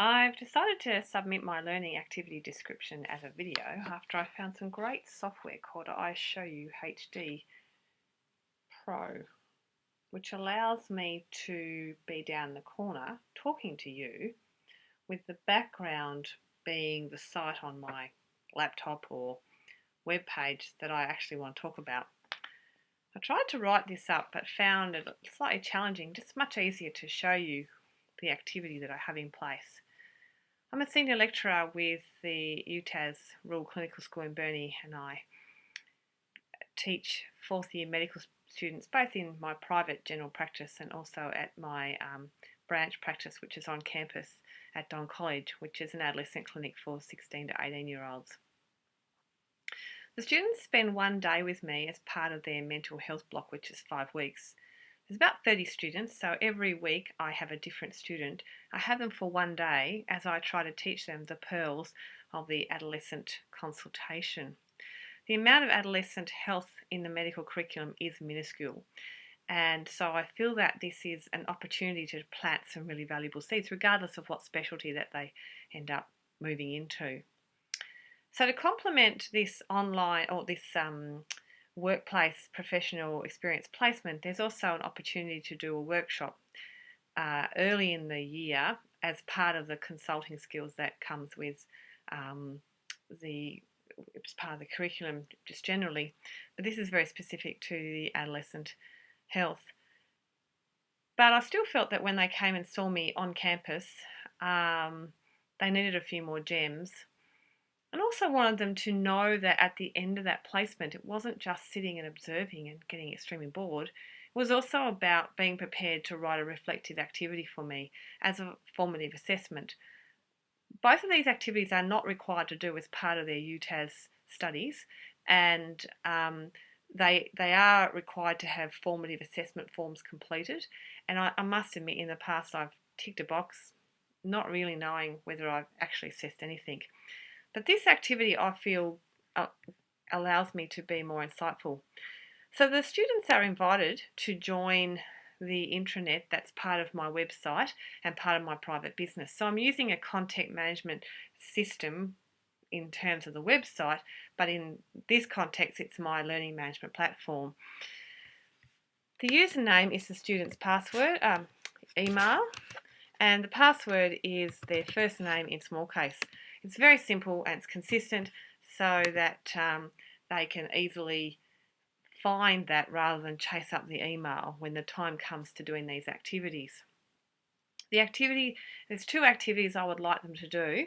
I've decided to submit my learning activity description as a video after I found some great software called I Show You HD Pro, which allows me to be down the corner talking to you with the background being the site on my laptop or web page that I actually want to talk about. I tried to write this up but found it slightly challenging, just much easier to show you the activity that I have in place. I'm a senior lecturer with the UTAS Rural Clinical School in Burnie, and I teach fourth year medical students both in my private general practice and also at my branch practice, which is on campus at Don College, which is an adolescent clinic for 16 to 18-year-olds. The students spend one day with me as part of their mental health block, which is 5 weeks. There's about 30 students, so every week I have a different student. I have them for one day as I try to teach them the pearls of the adolescent consultation. The amount of adolescent health in the medical curriculum is minuscule, and so I feel that this is an opportunity to plant some really valuable seeds regardless of what specialty that they end up moving into. So to complement this online or this workplace professional experience placement, there's also an opportunity to do a workshop early in the year as part of the consulting skills that comes with it's part of the curriculum just generally, but this is very specific to the adolescent health. But I still felt that when they came and saw me on campus, they needed a few more gems. And also wanted them to know that at the end of that placement, it wasn't just sitting and observing and getting extremely bored. It was also about being prepared to write a reflective activity for me as a formative assessment. Both of these activities are not required to do as part of their UTAS studies, and they are required to have formative assessment forms completed. And I must admit, in the past, I've ticked a box, not really knowing whether I've actually assessed anything. But this activity, I feel, allows me to be more insightful. So the students are invited to join the intranet that's part of my website and part of my private business. So I'm using a content management system in terms of the website, but in this context, it's my learning management platform. The username is the student's password, email, and the password is their first name in small case. It's very simple and it's consistent so that they can easily find that rather than chase up the email when the time comes to doing these activities. There's 2 activities I would like them to do.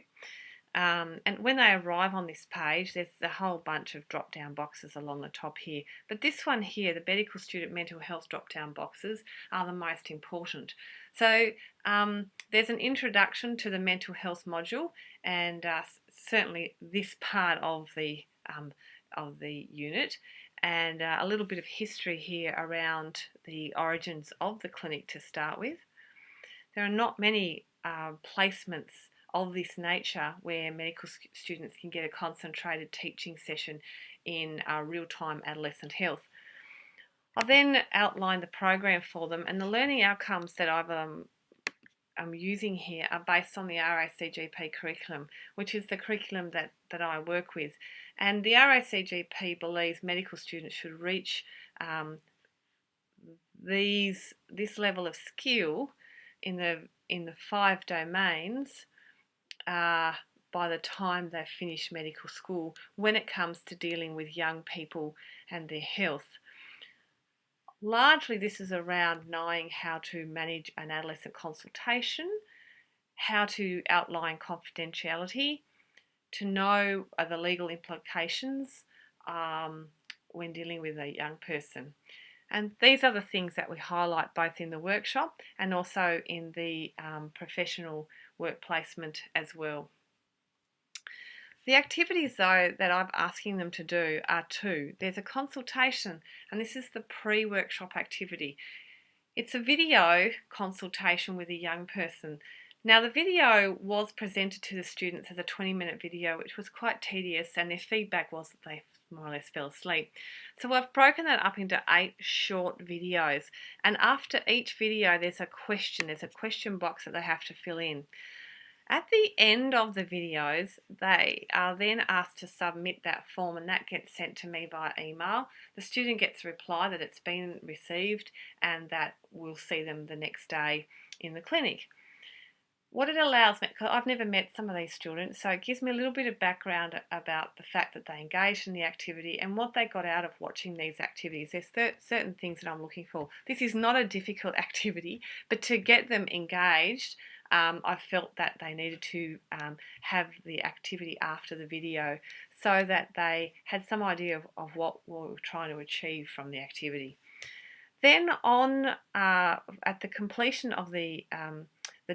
And when they arrive on this page, there's a whole bunch of drop-down boxes along the top here. But this one here, the medical student mental health drop-down boxes, are the most important. So there's an introduction to the mental health module, and certainly this part of the unit, and a little bit of history here around the origins of the clinic to start with. There are not many placements of this nature where medical students can get a concentrated teaching session in real-time adolescent health. I've then outlined the program for them, and the learning outcomes that I'm using here are based on the RACGP curriculum, which is the curriculum that I work with. And the RACGP believes medical students should reach this level of skill in the 5 domains by the time they've finished medical school when it comes to dealing with young people and their health. Largely this is around knowing how to manage an adolescent consultation, how to outline confidentiality, to know the legal implications when dealing with a young person. And these are the things that we highlight both in the workshop and also in the professional work placement as well. The activities, though, that I'm asking them to do are 2. There's a consultation, and this is the pre-workshop activity. It's a video consultation with a young person. Now, the video was presented to the students as a 20-minute video, which was quite tedious, and their feedback was that they more or less fell asleep. So I've broken that up into 8 short videos, and after each video there's a question box that they have to fill in. At the end of the videos, they are then asked to submit that form, and that gets sent to me via email. The student gets a reply that it's been received and that we'll see them the next day in the clinic. What it allows me, because I've never met some of these students, so it gives me a little bit of background about the fact that they engaged in the activity and what they got out of watching these activities. There's certain things that I'm looking for. This is not a difficult activity, but to get them engaged, I felt that they needed to have the activity after the video so that they had some idea of what we were trying to achieve from the activity. Then at the completion of the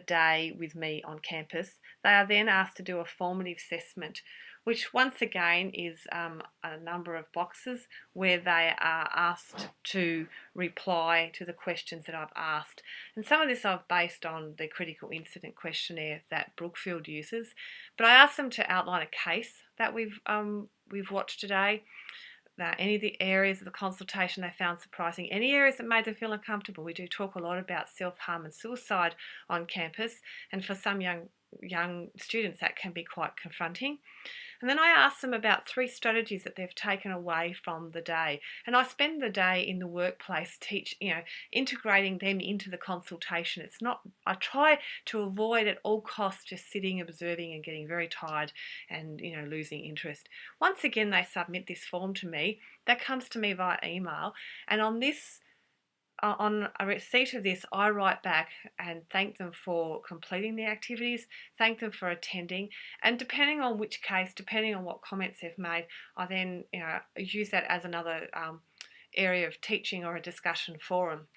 day with me on campus, they are then asked to do a formative assessment, which once again is a number of boxes where they are asked to reply to the questions that I've asked. And some of this I've based on the critical incident questionnaire that Brookfield uses, but I asked them to outline a case that we've watched today. Any of the areas of the consultation they found surprising, any areas that made them feel uncomfortable. We do talk a lot about self-harm and suicide on campus, and for some young students that can be quite confronting. And then I asked them about 3 strategies that they've taken away from the day. And I spend the day in the workplace integrating them into the consultation. I try to avoid at all costs just sitting, observing and getting very tired and, losing interest. Once again, they submit this form to me. That comes to me via email. And on a receipt of this, I write back and thank them for completing the activities, thank them for attending, and depending on which case, depending on what comments they've made, I then use that as another area of teaching or a discussion forum.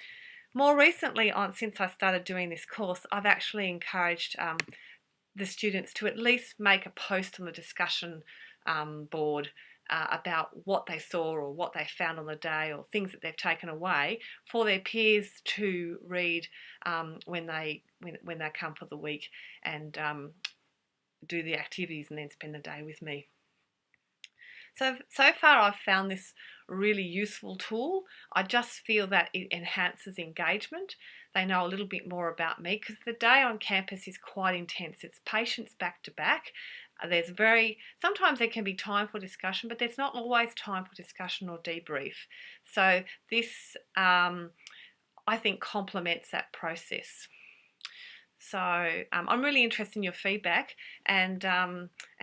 More recently, since I started doing this course, I've actually encouraged the students to at least make a post on the discussion board about what they saw or what they found on the day or things that they've taken away for their peers to read when they come for the week and do the activities and then spend the day with me. So far I've found this a really useful tool. I just feel that it enhances engagement. They know a little bit more about me because the day on campus is quite intense. It's patients back to back. Sometimes there can be time for discussion, but there's not always time for discussion or debrief. So this, I think, complements that process. So I'm really interested in your feedback, and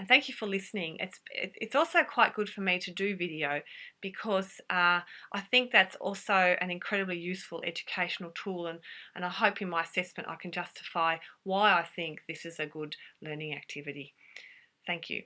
thank you for listening. It's also quite good for me to do video because I think that's also an incredibly useful educational tool, and I hope in my assessment I can justify why I think this is a good learning activity. Thank you.